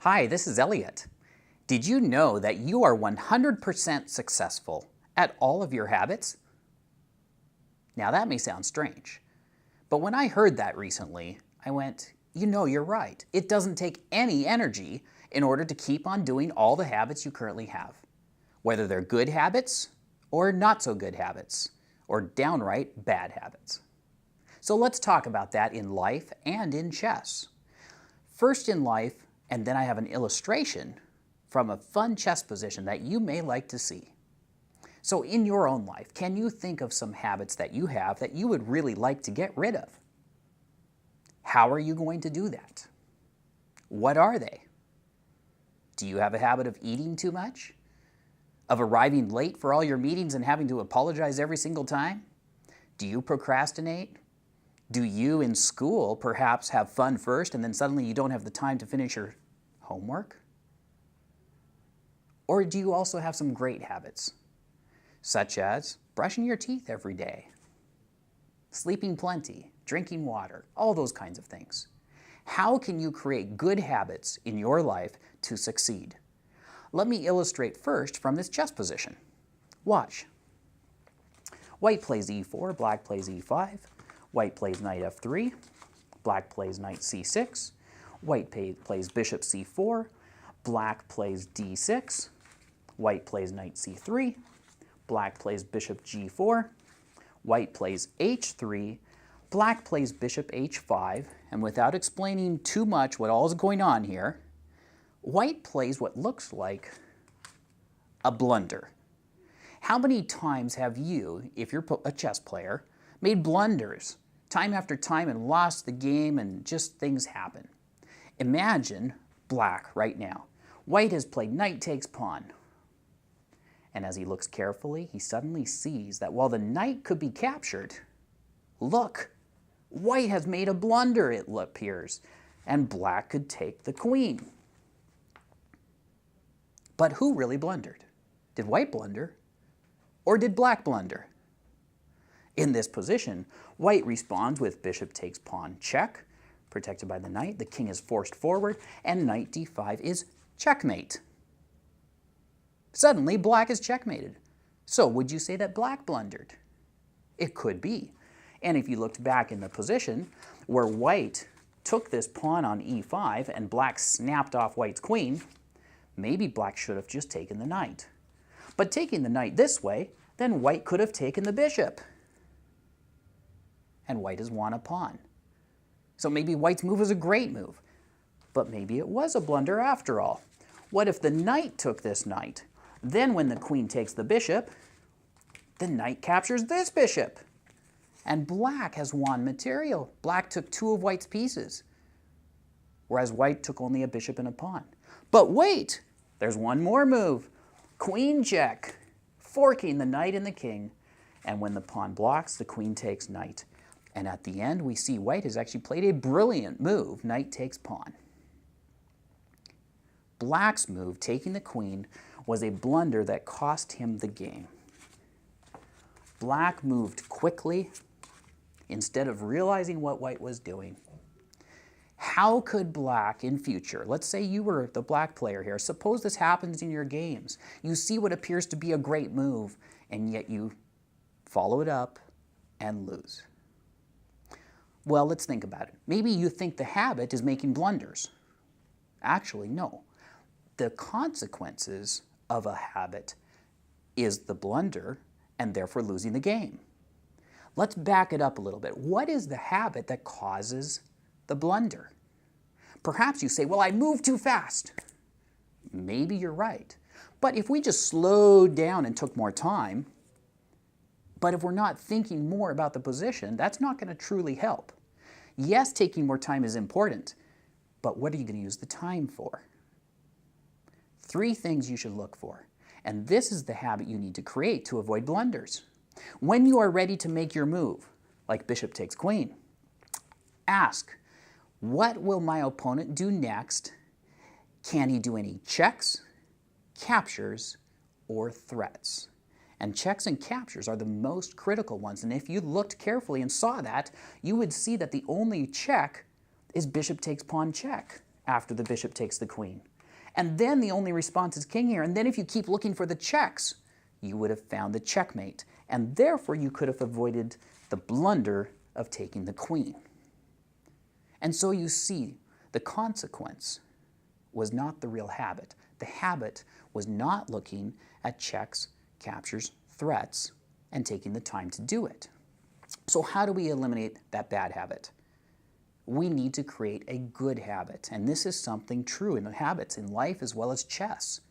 Hi, this is Elliott. Did you know that you are 100% successful at all of your habits? Now that may sound strange, but when I heard that recently, I went, you're right. It doesn't take any energy in order to keep on doing all the habits you currently have, whether they're good habits or not so good habits, or downright bad habits. So let's talk about that in life and in chess. First in life, and then I have an illustration from a fun chess position that you may like to see. So in your own life, can you think of some habits that you have that you would really like to get rid of? How are you going to do that? What are they? Do you have a habit of eating too much? Of arriving late for all your meetings and having to apologize every single time? Do you procrastinate? Do you in school perhaps have fun first and then suddenly you don't have the time to finish your homework? Or do you also have some great habits, such as brushing your teeth every day, sleeping plenty, drinking water, all those kinds of things? How can you create good habits in your life to succeed? Let me illustrate first from this chess position. Watch. White plays e4, black plays e5. White plays knight f3, black plays knight c6, white plays bishop c4, black plays d6, white plays knight c3, black plays bishop g4, white plays h3, black plays bishop h5, and without explaining too much what all is going on here, white plays what looks like a blunder. How many times have you, if you're a chess player, made blunders time after time and lost the game and just things happen? Imagine black right now. White has played knight takes pawn. And as he looks carefully, he suddenly sees that while the knight could be captured, look, white has made a blunder, it appears, and black could take the queen. But who really blundered? Did white blunder or did black blunder? In this position, white responds with bishop takes pawn check, protected by the knight. The king is forced forward, and knight d5 is checkmate. Suddenly, black is checkmated. So would you say that black blundered? It could be. And if you looked back in the position where white took this pawn on e5 and black snapped off white's queen, maybe black should have just taken the knight. But taking the knight this way, then white could have taken the bishop. And white has won a pawn. So maybe white's move was a great move, but maybe it was a blunder after all. What if the knight took this knight? Then when the queen takes the bishop, the knight captures this bishop. And black has won material. Black took two of white's pieces, whereas white took only a bishop and a pawn. But wait, there's one more move. Queen check, forking the knight and the king. And when the pawn blocks, the queen takes knight. And at the end, we see white has actually played a brilliant move, knight takes pawn. Black's move, taking the queen, was a blunder that cost him the game. Black moved quickly instead of realizing what white was doing. How could black in future, let's say you were the black player here, suppose this happens in your games. You see what appears to be a great move, and yet you follow it up and lose. Well, let's think about it. Maybe you think the habit is making blunders. Actually, no. The consequences of a habit is the blunder and therefore losing the game. Let's back it up a little bit. What is the habit that causes the blunder? Perhaps you say, well, I moved too fast. Maybe you're right. But if we just slowed down and took more time, but if we're not thinking more about the position, that's not going to truly help. Yes, taking more time is important, but what are you going to use the time for? 3 things you should look for, and this is the habit you need to create to avoid blunders. When you are ready to make your move, like bishop takes queen, ask, what will my opponent do next? Can he do any checks, captures, or threats? And checks and captures are the most critical ones. And if you looked carefully and saw that, you would see that the only check is bishop takes pawn check after the bishop takes the queen. And then the only response is king here. And then if you keep looking for the checks, you would have found the checkmate. And therefore, you could have avoided the blunder of taking the queen. And so you see, the consequence was not the real habit. The habit was not looking at checks, captures, threats, and taking the time to do it. So how do we eliminate that bad habit? We need to create a good habit. And this is something true in the habits in life as well as chess.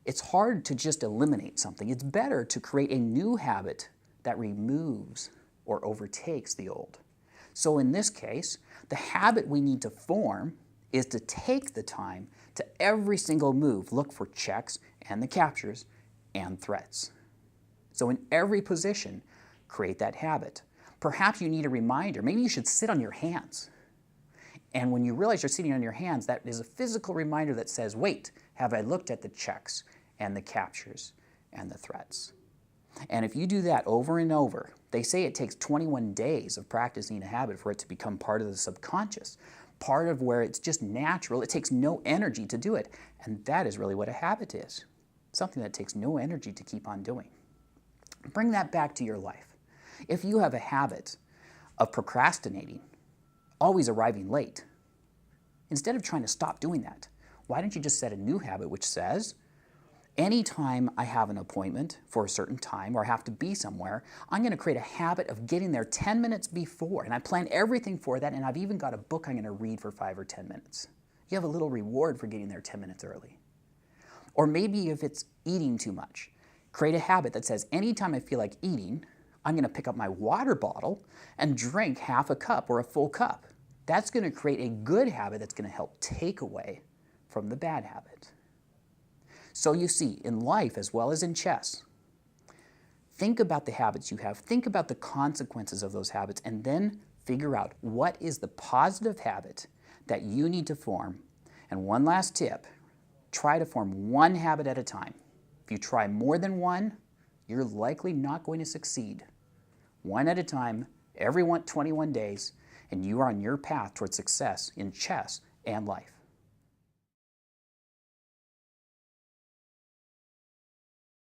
It's hard to just eliminate something. It's better to create a new habit that removes or overtakes the old. So in this case, the habit we need to form is to take the time to every single move look for checks and the captures and threats. So in every position, create that habit. Perhaps you need a reminder. Maybe you should sit on your hands. And when you realize you're sitting on your hands, that is a physical reminder that says, wait, have I looked at the checks and the captures and the threats? And if you do that over and over, they say it takes 21 days of practicing a habit for it to become part of the subconscious, part of where it's just natural. It takes no energy to do it. And that is really what a habit is, something that takes no energy to keep on doing. Bring that back to your life. If you have a habit of procrastinating, always arriving late, instead of trying to stop doing that, why don't you just set a new habit which says, anytime I have an appointment for a certain time or have to be somewhere, I'm going to create a habit of getting there 10 minutes before. And I plan everything for that, and I've even got a book I'm going to read for 5 or 10 minutes. You have a little reward for getting there 10 minutes early. Or maybe if it's eating too much, create a habit that says, anytime I feel like eating, I'm going to pick up my water bottle and drink half a cup or a full cup. That's going to create a good habit that's going to help take away from the bad habit. So you see, in life as well as in chess, think about the habits you have, think about the consequences of those habits, and then figure out what is the positive habit that you need to form. And one last tip, try to form one habit at a time. If you try more than one, you're likely not going to succeed. One at a time, every 21 days, and you are on your path towards success in chess and life.